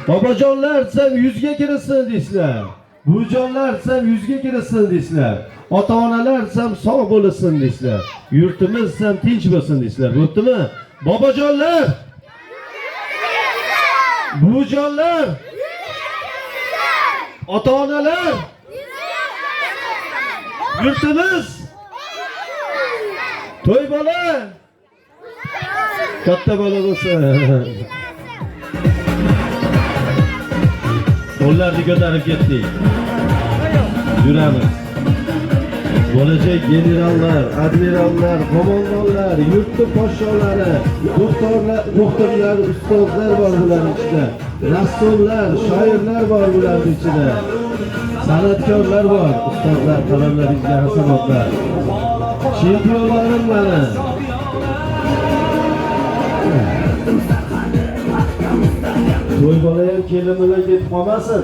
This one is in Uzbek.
Babajonlar sen yuzga kirsin deysizlar. Buvijonlar sen yuzga kirsin deysizlar. Ota-onalar sen sog' bo'lasin deysizlar. Yurtimiz sen tinch bo'lsin deysizlar. Bo'ptimi? Babajonlar! Buvijonlar! Ota-onalar! Yurtimiz! To'y bola! Katta bola bo'lsin. Qo'llarni ko'tarib ketdik. Yuramiz. Bo'lajak generallar, admirallar, qo'mondonlar, yurtni podsholari, doktorlar, ustozlar bor bularning ichida. Rassomlar, shoirlar bor bularning ichida. San'atkorlar bor, ustozlar, qalamlaringizga hasanotlar. Chempionlarim mana. To'y bola ham kelin bilan ketib qolmasin.